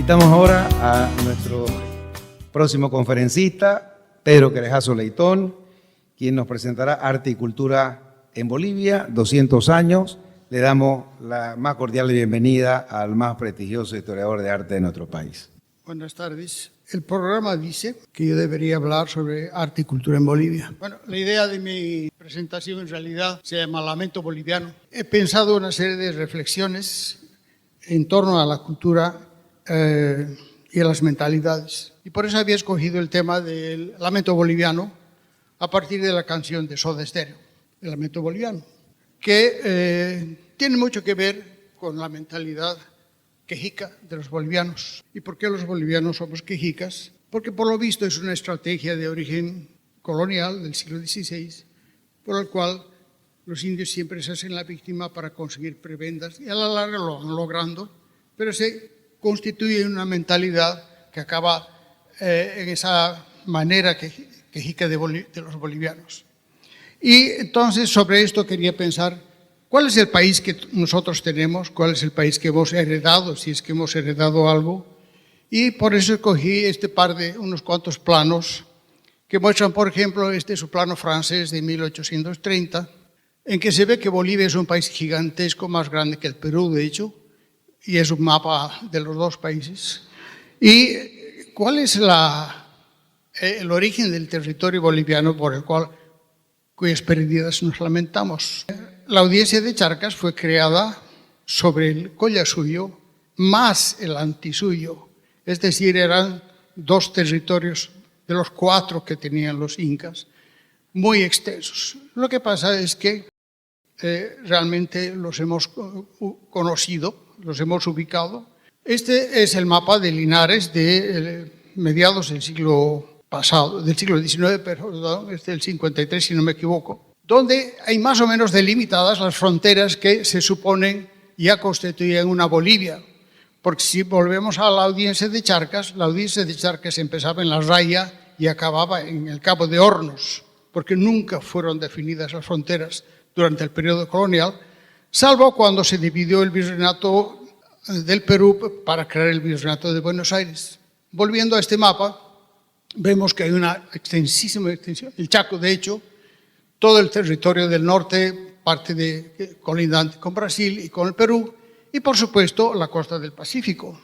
Invitamos ahora a nuestro próximo conferencista, Pedro Querejazo Leitón, quien nos presentará Arte y Cultura en Bolivia, 200 años. Le damos la más cordial bienvenida al más prestigioso historiador de arte de nuestro país. Buenas tardes. El programa dice que yo debería hablar sobre arte y cultura en Bolivia. Bueno, la idea de mi presentación en realidad se llama Lamento Boliviano. He pensado una serie de reflexiones en torno a la cultura y a las mentalidades. Y por eso había escogido el tema del Lamento Boliviano a partir de la canción de Soda Stereo, el Lamento Boliviano, que tiene mucho que ver con la mentalidad quejica de los bolivianos. ¿Y por qué los bolivianos somos quejicas? Porque por lo visto es una estrategia de origen colonial del siglo XVI, por el cual los indios siempre se hacen la víctima para conseguir prebendas y a la larga lo van logrando, pero se constituye una mentalidad que acaba en esa manera quejica de los bolivianos. Y entonces sobre esto quería pensar, ¿cuál es el país que nosotros tenemos? ¿Cuál es el país que hemos heredado, si es que hemos heredado algo? Y por eso escogí unos cuantos planos que muestran, por ejemplo, este es un plano francés de 1830, en que se ve que Bolivia es un país gigantesco, más grande que el Perú, de hecho, y es un mapa de los dos países. ¿Y cuál es el origen del territorio boliviano por el cual cuyas pérdidas nos lamentamos? La audiencia de Charcas fue creada sobre el Collasuyo más el Antisuyo, es decir, eran dos territorios de los 4 que tenían los incas, muy extensos. Lo que pasa es que realmente los hemos conocido, los hemos ubicado. Este es el mapa de Linares de mediados del siglo pasado, del siglo XIX, perdón, es del 53 si no me equivoco, donde hay más o menos delimitadas las fronteras que se suponen ya constituían una Bolivia. Porque si volvemos a la audiencia de Charcas empezaba en la Raya y acababa en el Cabo de Hornos, porque nunca fueron definidas las fronteras durante el periodo colonial, salvo cuando se dividió el virreinato del Perú para crear el virreinato de Buenos Aires. Volviendo a este mapa, vemos que hay una extensísima extensión. El Chaco, de hecho, todo el territorio del norte, parte colindante con Brasil y con el Perú, y por supuesto la costa del Pacífico.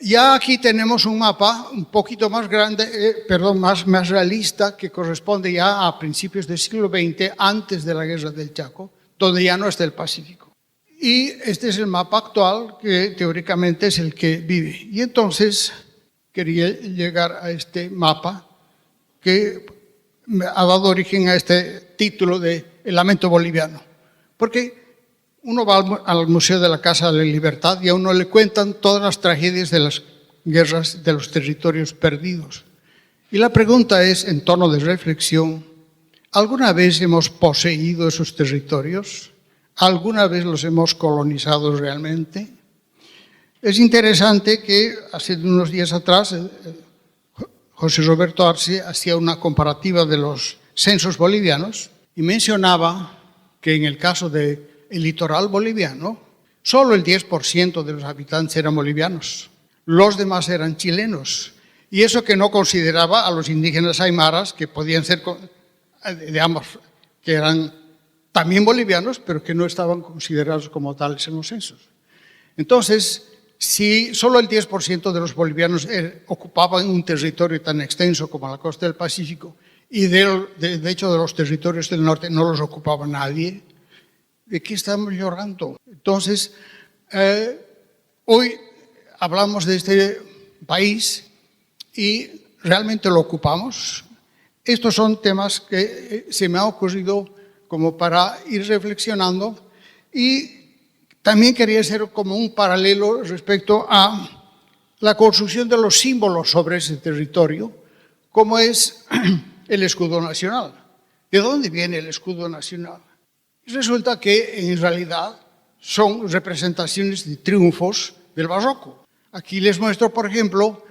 Ya aquí tenemos un mapa un poquito más grande, más realista, que corresponde ya a principios del siglo XX, antes de la Guerra del Chaco, donde ya no está el Pacífico. Y este es el mapa actual, que teóricamente es el que vive. Y entonces quería llegar a este mapa que ha dado origen a este título de El Lamento Boliviano. Porque uno va al Museo de la Casa de la Libertad y a uno le cuentan todas las tragedias de las guerras de los territorios perdidos. Y la pregunta es, en tono de reflexión, ¿alguna vez hemos poseído esos territorios? ¿Alguna vez los hemos colonizado realmente? Es interesante que hace unos días atrás José Roberto Arce hacía una comparativa de los censos bolivianos y mencionaba que en el caso del litoral boliviano, solo el 10% de los habitantes eran bolivianos, los demás eran chilenos. Y eso que no consideraba a los indígenas aymaras, que podían ser, digamos, que eran también bolivianos, pero que no estaban considerados como tales en los censos. Entonces, si solo el 10% de los bolivianos ocupaban un territorio tan extenso como la costa del Pacífico, y de hecho de los territorios del norte no los ocupaba nadie, ¿de qué estamos llorando? Entonces, hoy hablamos de este país y realmente lo ocupamos. Estos son temas que se me ha ocurrido como para ir reflexionando, y también quería hacer como un paralelo respecto a la construcción de los símbolos sobre ese territorio, como es el escudo nacional. ¿De dónde viene el escudo nacional? Resulta que en realidad son representaciones de triunfos del barroco. Aquí les muestro, por ejemplo,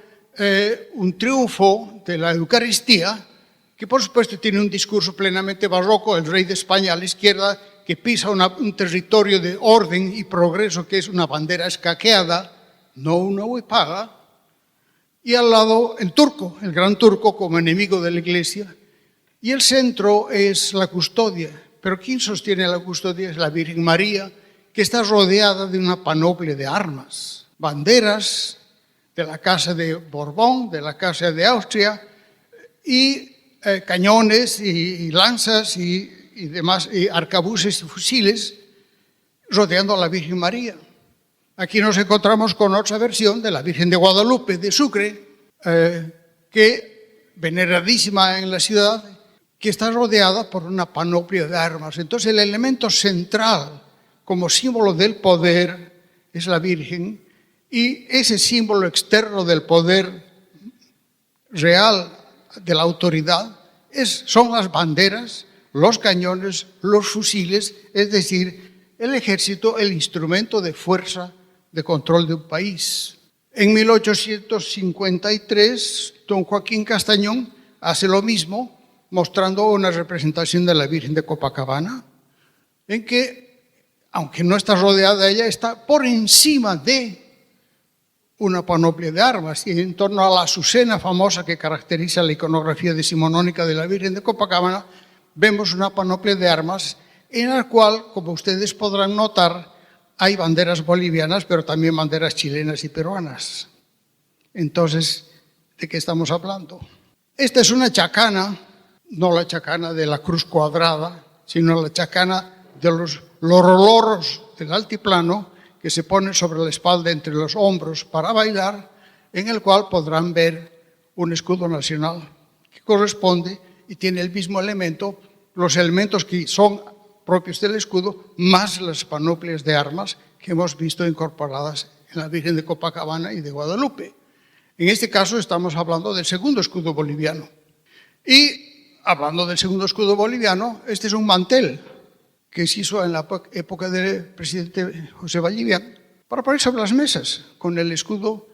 un triunfo de la Eucaristía, que por supuesto tiene un discurso plenamente barroco, el rey de España a la izquierda, que pisa un territorio de orden y progreso, que es una bandera escaqueada, no una huipaga, y al lado el turco, el gran turco como enemigo de la iglesia, y el centro es la custodia. Pero quien sostiene la custodia es la Virgen María, que está rodeada de una panoplia de armas, banderas de la Casa de Borbón, de la Casa de Austria, y cañones y lanzas y demás, y arcabuces y fusiles rodeando a la Virgen María. Aquí nos encontramos con otra versión de la Virgen de Guadalupe, de Sucre, que veneradísima en la ciudad, que está rodeada por una panoplia de armas. Entonces el elemento central como símbolo del poder es la Virgen, y ese símbolo externo del poder real de la autoridad son las banderas, los cañones, los fusiles, es decir, el ejército, el instrumento de fuerza de control de un país. En 1853, don Joaquín Castañón hace lo mismo, mostrando una representación de la Virgen de Copacabana, en que, aunque no está rodeada de ella, está por encima de una panoplia de armas, y en torno a la azucena famosa que caracteriza la iconografía decimonónica de la Virgen de Copacabana, vemos una panoplia de armas en la cual, como ustedes podrán notar, hay banderas bolivianas, pero también banderas chilenas y peruanas. Entonces, ¿de qué estamos hablando? Esta es una chacana, no la chacana de la cruz cuadrada, sino la chacana de los lorolos del altiplano, que se pone sobre la espalda entre los hombros para bailar, en el cual podrán ver un escudo nacional que corresponde y tiene el mismo elemento, los elementos que son propios del escudo, más las panoplias de armas que hemos visto incorporadas en la Virgen de Copacabana y de Guadalupe. En este caso estamos hablando del segundo escudo boliviano. Y hablando del segundo escudo boliviano, este es un mantel que se hizo en la época del presidente José Vallivian para poner sobre las mesas con el escudo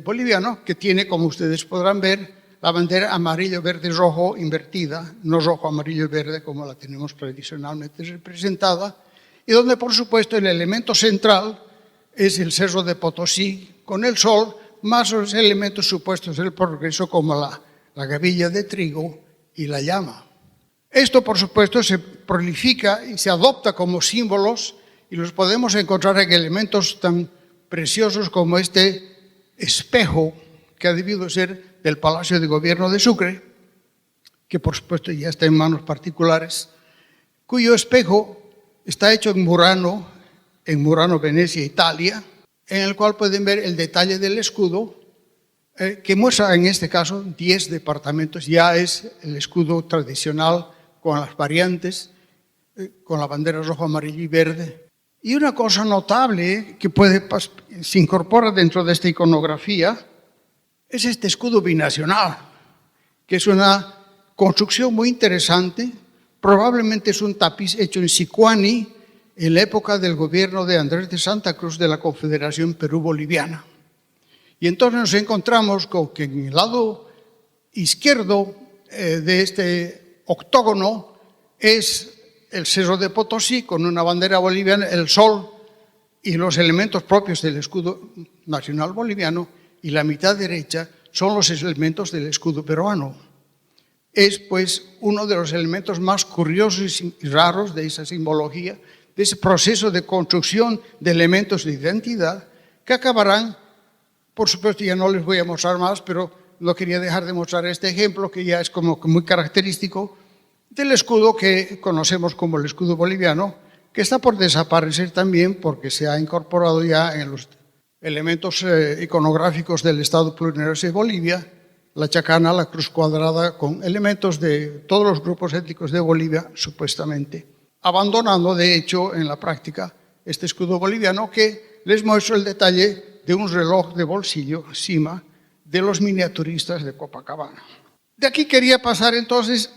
boliviano, que tiene, como ustedes podrán ver, la bandera amarillo, verde, rojo invertida, no rojo, amarillo y verde como la tenemos tradicionalmente representada, y donde, por supuesto, el elemento central es el Cerro de Potosí con el sol, más los elementos supuestos del progreso como la gavilla de trigo y la llama. Esto, por supuesto, se prolifica y se adopta como símbolos, y los podemos encontrar en elementos tan preciosos como este espejo que ha debido ser del Palacio de Gobierno de Sucre, que por supuesto ya está en manos particulares, cuyo espejo está hecho en Murano, Venecia, Italia, en el cual pueden ver el detalle del escudo, que muestra en este caso 10 departamentos. Ya es el escudo tradicional con las variantes, con la bandera rojo, amarillo y verde. Y una cosa notable que se incorpora dentro de esta iconografía es este escudo binacional, que es una construcción muy interesante. Probablemente es un tapiz hecho en Sicuani en la época del gobierno de Andrés de Santa Cruz de la Confederación Perú-Boliviana. Y entonces nos encontramos con que en el lado izquierdo de este octógono es el Cerro de Potosí con una bandera boliviana, el sol y los elementos propios del escudo nacional boliviano, y la mitad derecha son los elementos del escudo peruano. Es pues uno de los elementos más curiosos y raros de esa simbología, de ese proceso de construcción de elementos de identidad que acabarán, por supuesto ya no les voy a mostrar más, pero no quería dejar de mostrar este ejemplo que ya es como muy característico del escudo que conocemos como el escudo boliviano, que está por desaparecer también porque se ha incorporado ya en los elementos iconográficos del Estado Plurinario de Bolivia, la chacana, la cruz cuadrada, con elementos de todos los grupos étnicos de Bolivia, supuestamente, abandonando de hecho en la práctica este escudo boliviano, que les muestro el detalle de un reloj de bolsillo encima de los miniaturistas de Copacabana. De aquí quería pasar entonces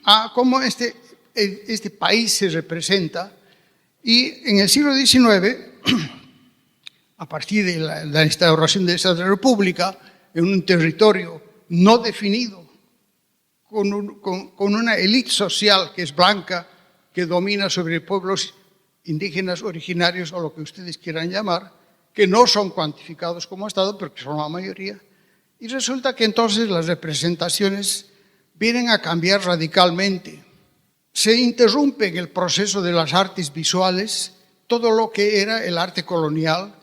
a cómo este país se representa, y en el siglo XIX, a partir de la instauración de esa república, en un territorio no definido, con una élite social que es blanca, que domina sobre pueblos indígenas originarios, o lo que ustedes quieran llamar, que no son cuantificados como Estado, pero que son la mayoría, Y resulta que entonces las representaciones vienen a cambiar radicalmente. Se interrumpe en el proceso de las artes visuales todo lo que era el arte colonial,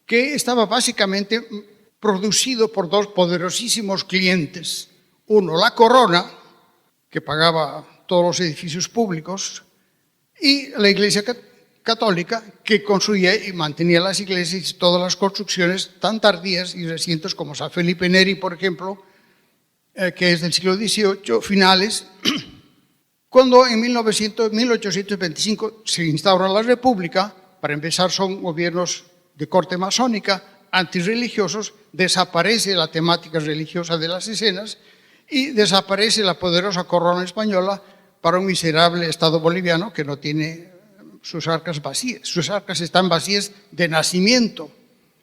que estaba básicamente producido por dos poderosísimos clientes. Uno, la corona, que pagaba todos los edificios públicos, y la Iglesia Católica, que construía y mantenía las iglesias y todas las construcciones tan tardías y recientes como San Felipe Neri, por ejemplo, que es del siglo XVIII, finales, cuando en 1825 se instaura la República. Para empezar, son gobiernos de corte masónica, antirreligiosos, desaparece la temática religiosa de las escenas y desaparece la poderosa corona española para un miserable Estado boliviano que no tiene sus arcas vacías. Sus arcas están vacías de nacimiento,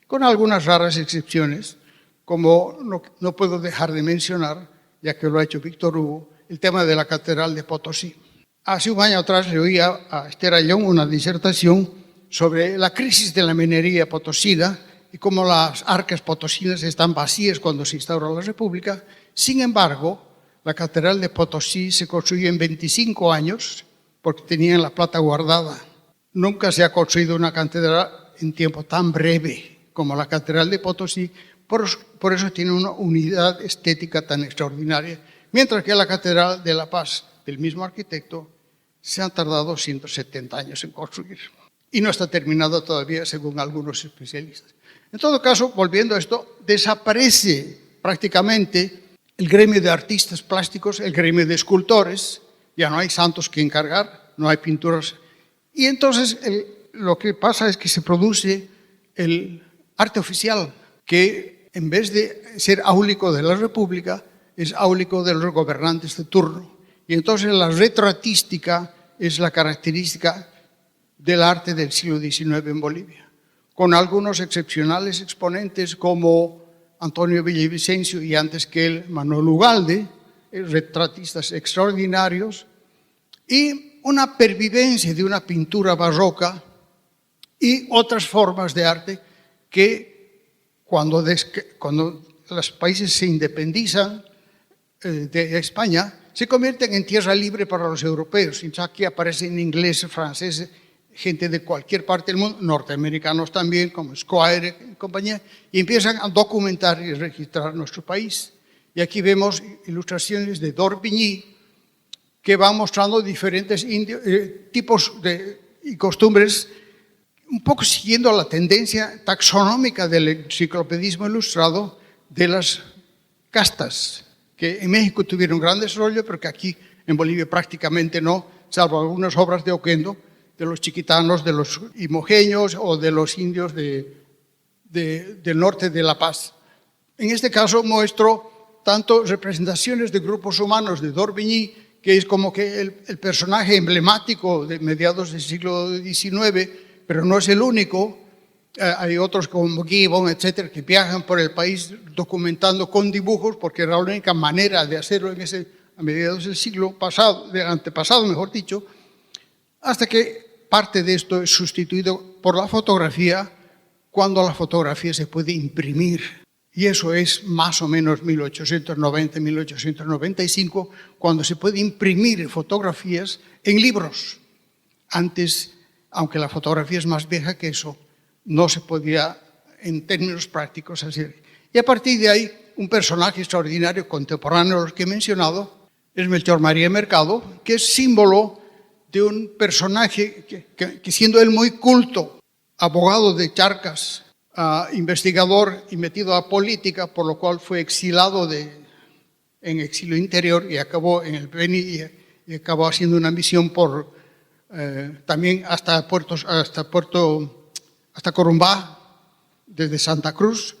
con algunas raras excepciones, como no puedo dejar de mencionar, ya que lo ha hecho Víctor Hugo, el tema de la Catedral de Potosí. Hace un año atrás le oía a Esther Ayllón una disertación sobre la crisis de la minería potosina y cómo las arcas potosinas están vacías cuando se instaura la República. Sin embargo, la Catedral de Potosí se construyó en 25 años porque tenían la plata guardada. Nunca se ha construido una catedral en tiempo tan breve como la Catedral de Potosí, por eso tiene una unidad estética tan extraordinaria, mientras que la Catedral de La Paz, del mismo arquitecto, se han tardado 170 años en construir y no está terminada todavía, según algunos especialistas. En todo caso, volviendo a esto, desaparece prácticamente el gremio de artistas plásticos, el gremio de escultores, ya no hay santos que encargar, no hay pinturas. Y entonces lo que pasa es que se produce el arte oficial, que en vez de ser áulico de la República, es áulico de los gobernantes de turno. Y entonces la retratística es la característica del arte del siglo XIX en Bolivia, con algunos excepcionales exponentes como Antonio Villavicencio y antes que él Manuel Ugalde, retratistas extraordinarios, y una pervivencia de una pintura barroca y otras formas de arte que cuando los países se independizan de España, se convierten en tierra libre para los europeos. Aquí aparecen ingleses, franceses, gente de cualquier parte del mundo, norteamericanos también, como Squire y compañía, y empiezan a documentar y registrar nuestro país. Y aquí vemos ilustraciones de d'Orbigny, que van mostrando diferentes tipos y costumbres, un poco siguiendo la tendencia taxonómica del enciclopedismo ilustrado de las castas, que en México tuvieron gran desarrollo, pero que aquí en Bolivia prácticamente no, salvo algunas obras de Oquendo, de los chiquitanos, de los imogeños o de los indios del norte de La Paz. En este caso muestro tanto representaciones de grupos humanos de d'Orbigny, que es como que el personaje emblemático de mediados del siglo XIX, pero no es el único. Hay otros como Gibbon, etcétera, que viajan por el país documentando con dibujos, porque era la única manera de hacerlo a mediados del siglo pasado, del antepasado, mejor dicho, hasta que parte de esto es sustituido por la fotografía, cuando la fotografía se puede imprimir. Y eso es más o menos 1890, 1895, cuando se puede imprimir fotografías en libros. Antes, aunque la fotografía es más vieja que eso, no se podía, en términos prácticos, hacer. Y a partir de ahí, un personaje extraordinario, contemporáneo a los que he mencionado, es Melchor María Mercado, que es símbolo de un personaje que siendo él muy culto, abogado de Charcas, investigador y metido a política, por lo cual fue exilado en exilio interior y acabó en el Beni y acabó haciendo una misión por también hasta Corumbá, desde Santa Cruz.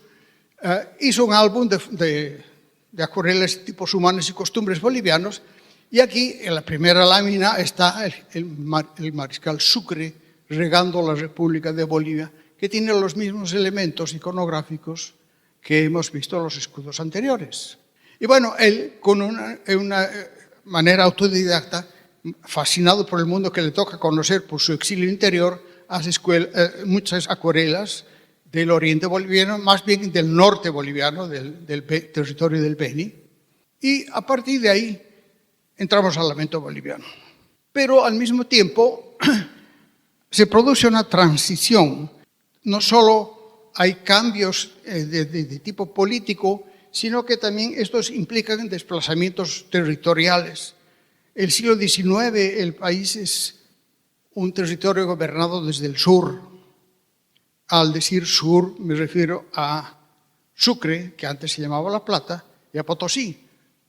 Hizo un álbum de acuarelas de tipos humanos y costumbres bolivianos, y aquí en la primera lámina está el mariscal Sucre regando la República de Bolivia, que tiene los mismos elementos iconográficos que hemos visto en los escudos anteriores. Y bueno, él con una manera autodidacta, fascinado por el mundo que le toca conocer por su exilio interior, hace muchas acuarelas del oriente boliviano, más bien del norte boliviano, del territorio del Beni, y a partir de ahí entramos al lamento boliviano. Pero al mismo tiempo se produce una transición, no solo hay cambios de tipo político, sino que también estos implican desplazamientos territoriales. El siglo XIX el país es un territorio gobernado desde el sur. Al decir sur me refiero a Sucre, que antes se llamaba La Plata, y a Potosí,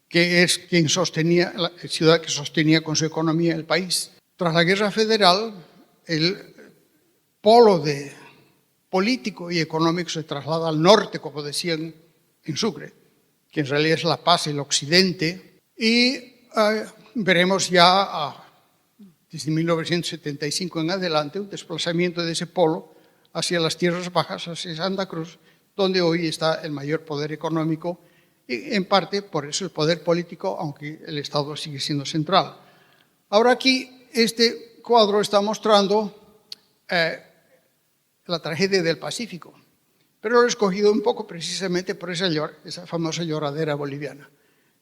que es quien sostenía, la ciudad que sostenía con su economía el país. Tras la Guerra Federal, el polo político y económico se traslada al norte, como decían en Sucre, que en realidad es La Paz, el occidente, y veremos ya desde 1975 en adelante un desplazamiento de ese polo hacia las tierras bajas, hacia Santa Cruz, donde hoy está el mayor poder económico y en parte por eso el poder político, aunque el Estado sigue siendo central. Ahora aquí este cuadro está mostrando la tragedia del Pacífico, pero lo he escogido un poco precisamente por esa famosa lloradera boliviana,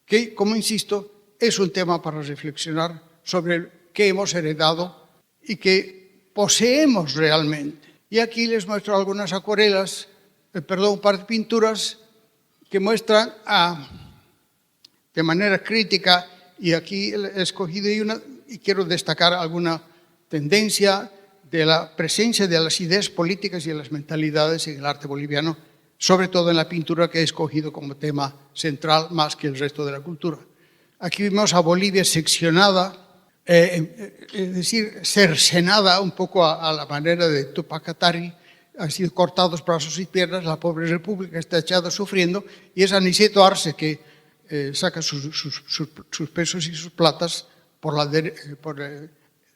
que, como insisto, es un tema para reflexionar sobre qué hemos heredado y qué poseemos realmente. Y aquí les muestro algunas acuarelas, un par de pinturas que muestran de manera crítica, y aquí he escogido y quiero destacar alguna tendencia de la presencia de las ideas políticas y de las mentalidades en el arte boliviano, sobre todo en la pintura que he escogido como tema central más que el resto de la cultura. Aquí vemos a Bolivia seccionada, es decir, cercenada un poco a la manera de Tupac Katari, han sido cortados brazos y piernas, la pobre república está echada sufriendo, y es Aniceto Arce que saca sus pesos y sus platas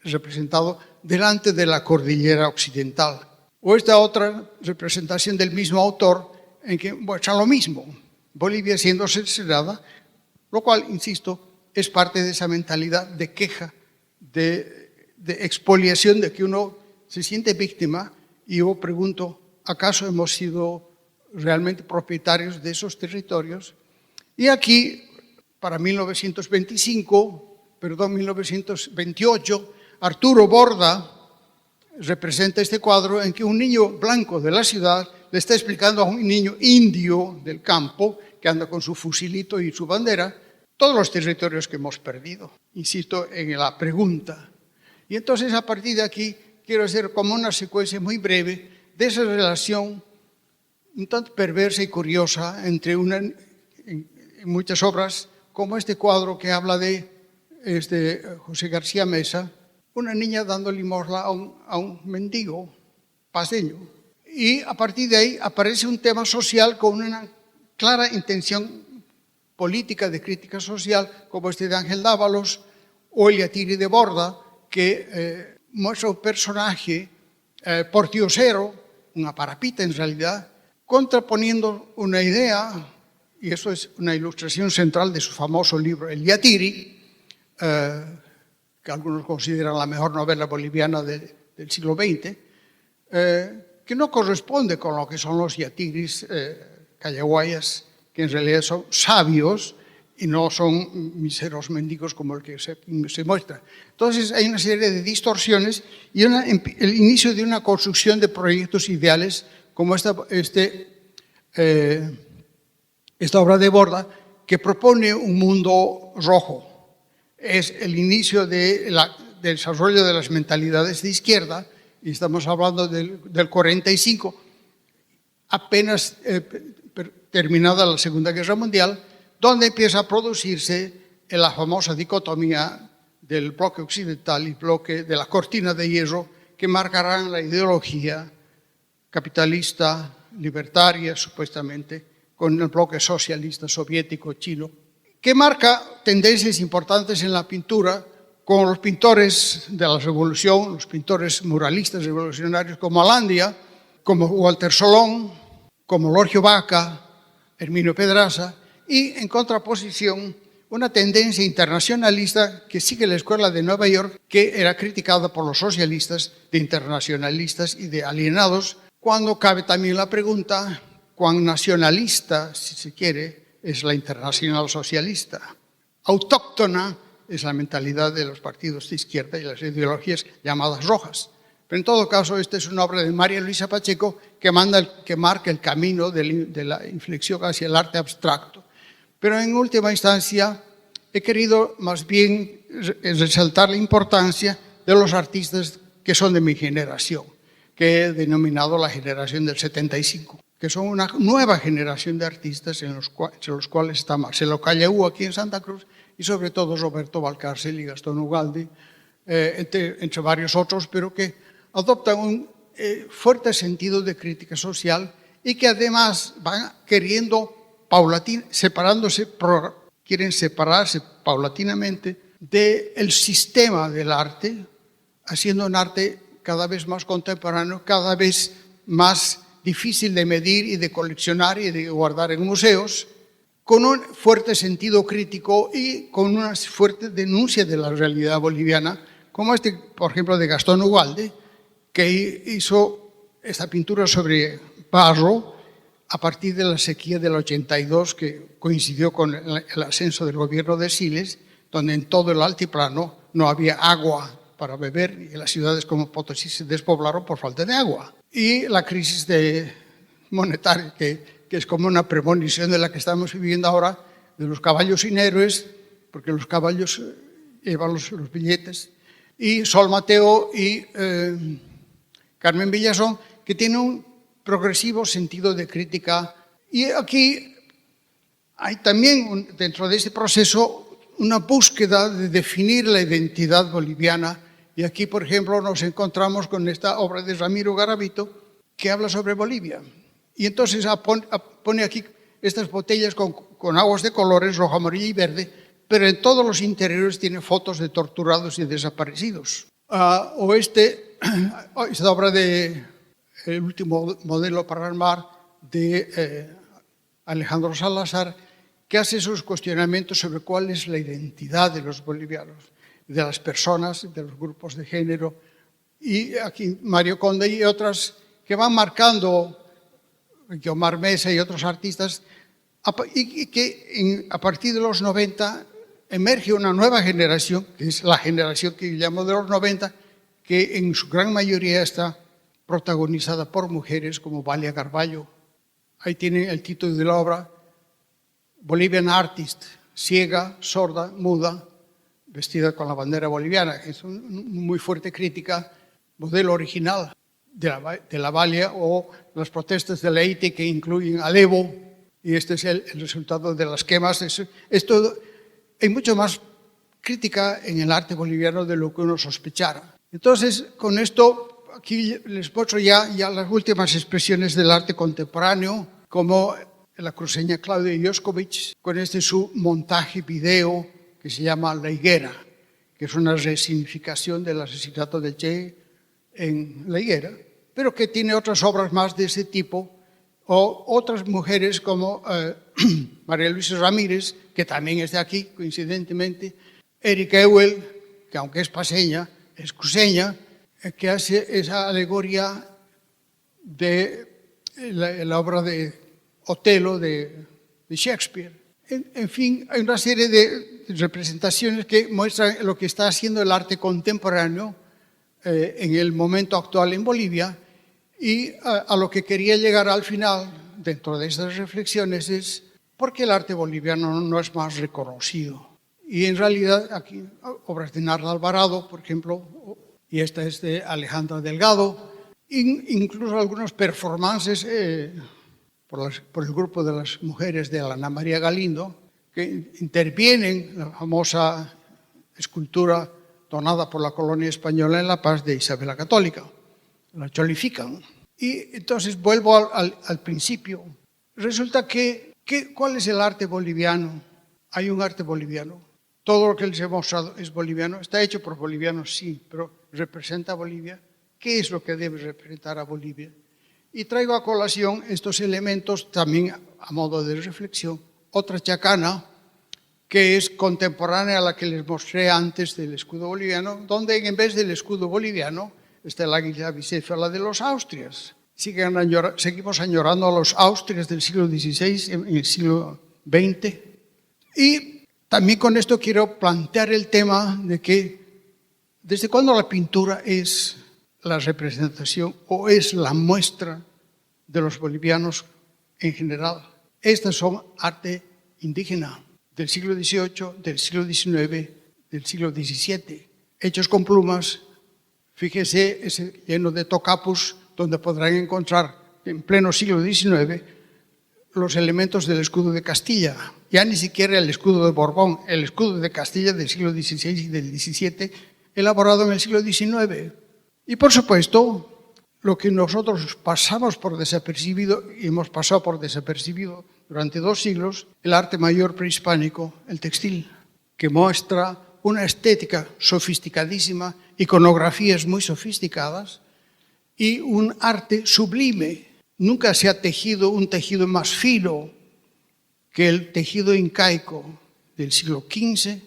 representado delante de la cordillera occidental. O esta otra representación del mismo autor en que muestra lo mismo, Bolivia siendo cercenada, lo cual, insisto, es parte de esa mentalidad de queja, de expoliación, de que uno se siente víctima. Y yo pregunto, ¿acaso hemos sido realmente propietarios de esos territorios? Y aquí, para 1928, Arturo Borda representa este cuadro en que un niño blanco de la ciudad le está explicando a un niño indio del campo, que anda con su fusilito y su bandera, todos los territorios que hemos perdido. Insisto en la pregunta. Y entonces, a partir de aquí, quiero hacer como una secuencia muy breve de esa relación un tanto perversa y curiosa entre en muchas obras, como este cuadro que habla de José García Mesa, una niña dando limosna a un mendigo paseño. Y a partir de ahí aparece un tema social con una clara intención política de crítica social, como este de Ángel Dávalos o el Yatiri de Borda, que muestra un personaje portiosero, una parapita en realidad, contraponiendo una idea, y eso es una ilustración central de su famoso libro El Yatiri, que algunos consideran la mejor novela boliviana del siglo XX, que no corresponde con lo que son los yatiris callaguayas, que en realidad son sabios y no son míseros mendigos como el que se muestra. Entonces hay una serie de distorsiones y el inicio de una construcción de proyectos ideales como esta obra de Borda, que propone un mundo rojo. Es el inicio del desarrollo de las mentalidades de izquierda, y estamos hablando del 45, apenas terminada la Segunda Guerra Mundial, donde empieza a producirse la famosa dicotomía del bloque occidental y bloque de la cortina de hierro, que marcarán la ideología capitalista, libertaria, supuestamente, con el bloque socialista soviético chino, que marca tendencias importantes en la pintura, con los pintores de la Revolución, los pintores muralistas revolucionarios como Alandia, como Walter Solón, como Lorgio Vaca, Herminio Pedraza, y en contraposición una tendencia internacionalista que sigue la Escuela de Nueva York, que era criticada por los socialistas de internacionalistas y de alienados Cuando cabe también la pregunta, ¿cuán nacionalista, si se quiere, es la Internacional Socialista? Autóctona es la mentalidad de los partidos de izquierda y las ideologías llamadas rojas. Pero en todo caso, esta es una obra de María Luisa Pacheco que marca el camino de la inflexión hacia el arte abstracto. Pero en última instancia, he querido más bien resaltar la importancia de los artistas que son de mi generación, que he denominado la generación del 75, que son una nueva generación de artistas entre los cuales está Marcelo Callaú aquí en Santa Cruz y sobre todo Roberto Valcárcel y Gastón Ugalde, entre varios otros, pero que adoptan un fuerte sentido de crítica social y que además van queriendo quieren separarse paulatinamente del sistema del arte, haciendo un arte cada vez más contemporáneo, cada vez más difícil de medir y de coleccionar y de guardar en museos, con un fuerte sentido crítico y con una fuerte denuncia de la realidad boliviana, como por ejemplo, de Gastón Ugalde, que hizo esta pintura sobre barro a partir de la sequía del 82, que coincidió con el ascenso del gobierno de Siles, donde en todo el altiplano no había agua para beber y las ciudades como Potosí se despoblaron por falta de agua. Y la crisis monetaria, que es como una premonición de la que estamos viviendo ahora, de los caballos sin héroes, porque los caballos llevan los billetes, y Sol Mateo y Carmen Villazón, que tiene un progresivo sentido de crítica. Y aquí hay también, dentro de este proceso, una búsqueda de definir la identidad boliviana. Y aquí, por ejemplo, nos encontramos con esta obra de Ramiro Garavito, que habla sobre Bolivia. Y entonces pone aquí estas botellas con aguas de colores, rojo, amarillo y verde, pero en todos los interiores tiene fotos de torturados y desaparecidos. O esta obra de El último modelo para el mar, de Alejandro Salazar, que hace esos cuestionamientos sobre cuál es la identidad de los bolivianos, de las personas, de los grupos de género. Y aquí Mario Conde y otras que van marcando, Guiomar Mesa y otros artistas, y que a partir de los 90 emerge una nueva generación, que es la generación que yo llamo de los 90, que en su gran mayoría está protagonizada por mujeres como Valia Carballo. Ahí tienen el título de la obra, Bolivian Artist, ciega, sorda, muda, vestida con la bandera boliviana, que es una muy fuerte crítica, modelo original de la Valia, o las protestas de Leyte que incluyen al Evo, y este es el resultado de las quemas. Hay mucho más crítica en el arte boliviano de lo que uno sospechara. Entonces, con esto, aquí les muestro ya las últimas expresiones del arte contemporáneo, como la cruceña Claudia Yoskovic, con su montaje video que se llama La Higuera, que es una resignificación del asesinato de Che en La Higuera, pero que tiene otras obras más de ese tipo, o otras mujeres como María Luisa Ramírez, que también es de aquí, coincidentemente, Erika Ewell, que aunque es paseña, es cruceña, que hace esa alegoría de la obra de Otelo de Shakespeare. En fin, hay una serie de representaciones que muestran lo que está haciendo el arte contemporáneo en el momento actual en Bolivia, y a lo que quería llegar al final, dentro de estas reflexiones, es por qué el arte boliviano no es más reconocido. Y en realidad aquí obras de Narda Alvarado, por ejemplo, y esta es de Alejandra Delgado, incluso algunos performances por el grupo de las mujeres de Ana María Galindo, que intervienen en la famosa escultura donada por la colonia española en La Paz de Isabel la Católica. La cholifican. Y entonces vuelvo al principio. Resulta ¿cuál es el arte boliviano? Hay un arte boliviano. Todo lo que les he mostrado es boliviano. Está hecho por bolivianos, sí, pero ¿representa a Bolivia? ¿Qué es lo que debe representar a Bolivia? Y traigo a colación estos elementos también a modo de reflexión. Otra chacana, que es contemporánea a la que les mostré antes del escudo boliviano, donde en vez del escudo boliviano está el águila bicéfala de los Austrias. seguimos añorando a los Austrias del siglo XVI en el siglo XX. Y también con esto quiero plantear el tema de que desde cuándo la pintura es la representación o es la muestra de los bolivianos en general. Estas son arte indígena del siglo XVIII, del siglo XIX, del siglo XVII, hechos con plumas. Fíjese ese lleno de tocapus, donde podrán encontrar en pleno siglo XIX los elementos del escudo de Castilla. Ya ni siquiera el escudo de Borbón, el escudo de Castilla del siglo XVI y del XVII, elaborado en el siglo XIX. Y por supuesto, lo que nosotros pasamos por desapercibido, y hemos pasado por desapercibido durante 2 siglos, el arte mayor prehispánico, el textil, que muestra una estética sofisticadísima, iconografías muy sofisticadas y un arte sublime. Nunca se ha tejido un tejido más fino que el tejido incaico del siglo XV,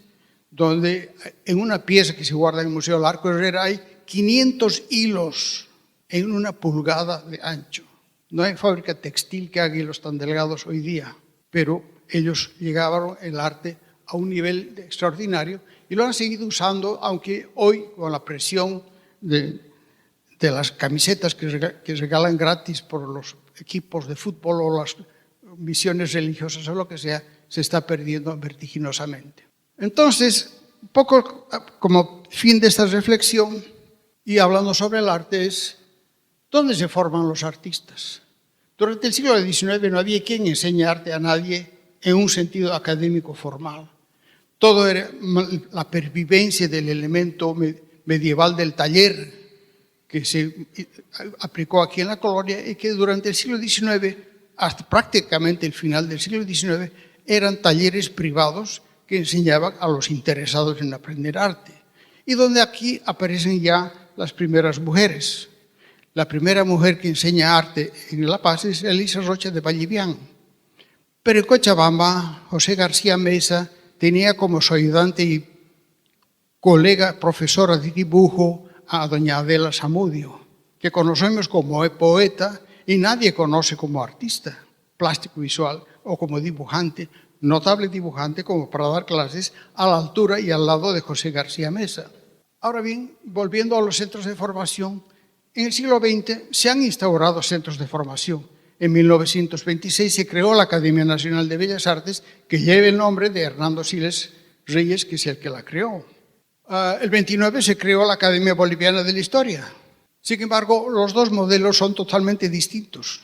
donde en una pieza que se guarda en el Museo del Arco Herrera hay 500 hilos en 1 pulgada de ancho. No hay fábrica textil que haga hilos tan delgados hoy día, pero ellos llegaron el arte a un nivel extraordinario y lo han seguido usando, aunque hoy con la presión de las camisetas que regalan gratis por los equipos de fútbol o las misiones religiosas o lo que sea, se está perdiendo vertiginosamente. Entonces, un poco como fin de esta reflexión y hablando sobre el arte es, ¿dónde se forman los artistas? Durante el siglo XIX no había quien enseñe arte a nadie en un sentido académico formal. Todo era la pervivencia del elemento medieval del taller que se aplicó aquí en la colonia y que durante el siglo XIX, hasta prácticamente el final del siglo XIX, eran talleres privados que enseñaban a los interesados en aprender arte. Y donde aquí aparecen ya las primeras mujeres. La primera mujer que enseña arte en La Paz es Elisa Rocha de Vallivian. Pero en Cochabamba, José García Mesa tenía como su ayudante y colega profesora de dibujo a doña Adela Zamudio, que conocemos como poeta y nadie conoce como artista plástico visual o como dibujante, notable dibujante como para dar clases a la altura y al lado de José García Mesa. Ahora bien, volviendo a los centros de formación, en el siglo XX se han instaurado centros de formación. En 1926 se creó la Academia Nacional de Bellas Artes, que lleva el nombre de Hernando Siles Reyes, que es el que la creó. El 29 se creó la Academia Boliviana de la Historia. Sin embargo, los dos modelos son totalmente distintos.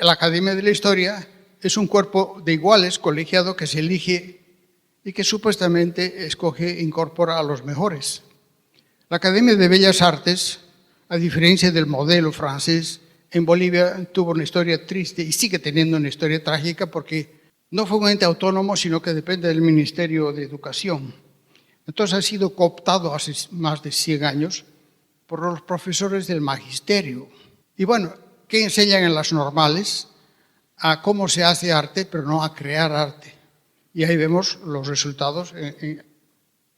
La Academia de la Historia es un cuerpo de iguales, colegiado, que se elige y que supuestamente escoge e incorpora a los mejores. La Academia de Bellas Artes, a diferencia del modelo francés, en Bolivia tuvo una historia triste y sigue teniendo una historia trágica porque no fue un ente autónomo, sino que depende del Ministerio de Educación. Entonces ha sido cooptado hace más de 100 años por los profesores del magisterio. Y bueno, ¿qué enseñan en las normales? A cómo se hace arte, pero no a crear arte. Y ahí vemos los resultados en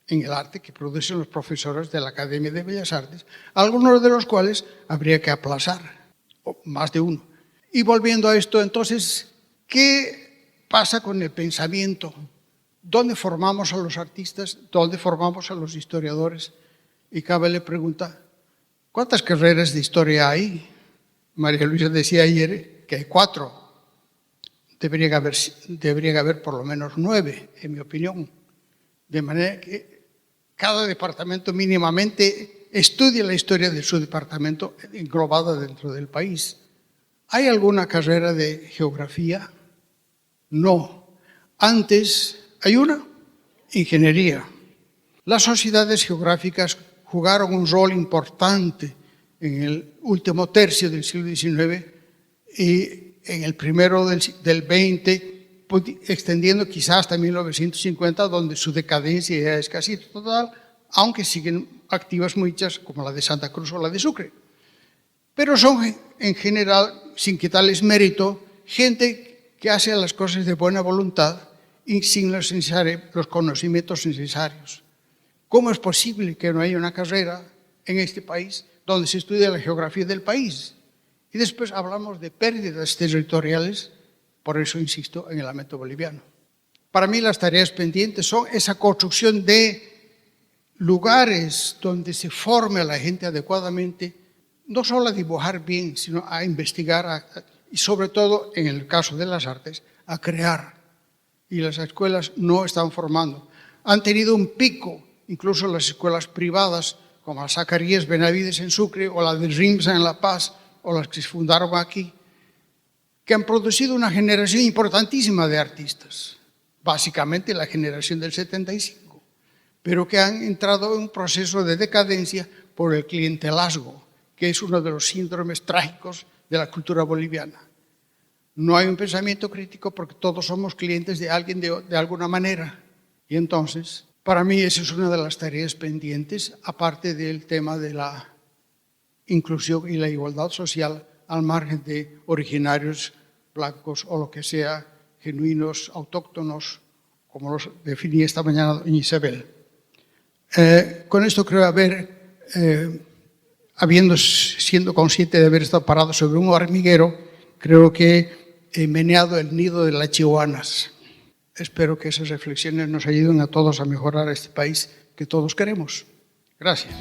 el arte que producen los profesores de la Academia de Bellas Artes, algunos de los cuales habría que aplazar, o más de uno. Y volviendo a esto, entonces, ¿qué pasa con el pensamiento? ¿Dónde formamos a los artistas? ¿Dónde formamos a los historiadores? Y cabe le pregunta, ¿cuántas carreras de historia hay? María Luisa decía ayer que hay 4. Debería haber por lo menos 9, en mi opinión. De manera que cada departamento mínimamente estudie la historia de su departamento englobada dentro del país. ¿Hay alguna carrera de geografía? No. Antes hay una, ingeniería. Las sociedades geográficas jugaron un rol importante en el último tercio del siglo XIX y en el primero del XX, extendiendo quizás hasta 1950, donde su decadencia ya es casi total, aunque siguen activas muchas, como la de Santa Cruz o la de Sucre. Pero son, en general, sin quitarles mérito, gente que hace las cosas de buena voluntad y sin los conocimientos necesarios. ¿Cómo es posible que no haya una carrera en este país donde se estudia la geografía del país? Y después hablamos de pérdidas territoriales, por eso insisto en el lamento boliviano. Para mí las tareas pendientes son esa construcción de lugares donde se forme a la gente adecuadamente, no solo a dibujar bien, sino a investigar y sobre todo, en el caso de las artes, a crear. Y las escuelas no están formando. Han tenido un pico, incluso las escuelas privadas, como la Zacarías Benavides en Sucre o la de RIMSA en La Paz, o las que se fundaron aquí, que han producido una generación importantísima de artistas, básicamente la generación del 75, pero que han entrado en un proceso de decadencia por el clientelasgo, que es uno de los síndromes trágicos de la cultura boliviana. No hay un pensamiento crítico porque todos somos clientes de alguien de alguna manera. Y entonces, para mí esa es una de las tareas pendientes, aparte del tema de la inclusión y la igualdad social al margen de originarios blancos o lo que sea, genuinos, autóctonos, como los definí esta mañana doña Isabel. Con esto creo siendo consciente de haber estado parado sobre un hormiguero, creo que he meneado el nido de las chihuanas. Espero que esas reflexiones nos ayuden a todos a mejorar este país que todos queremos. Gracias.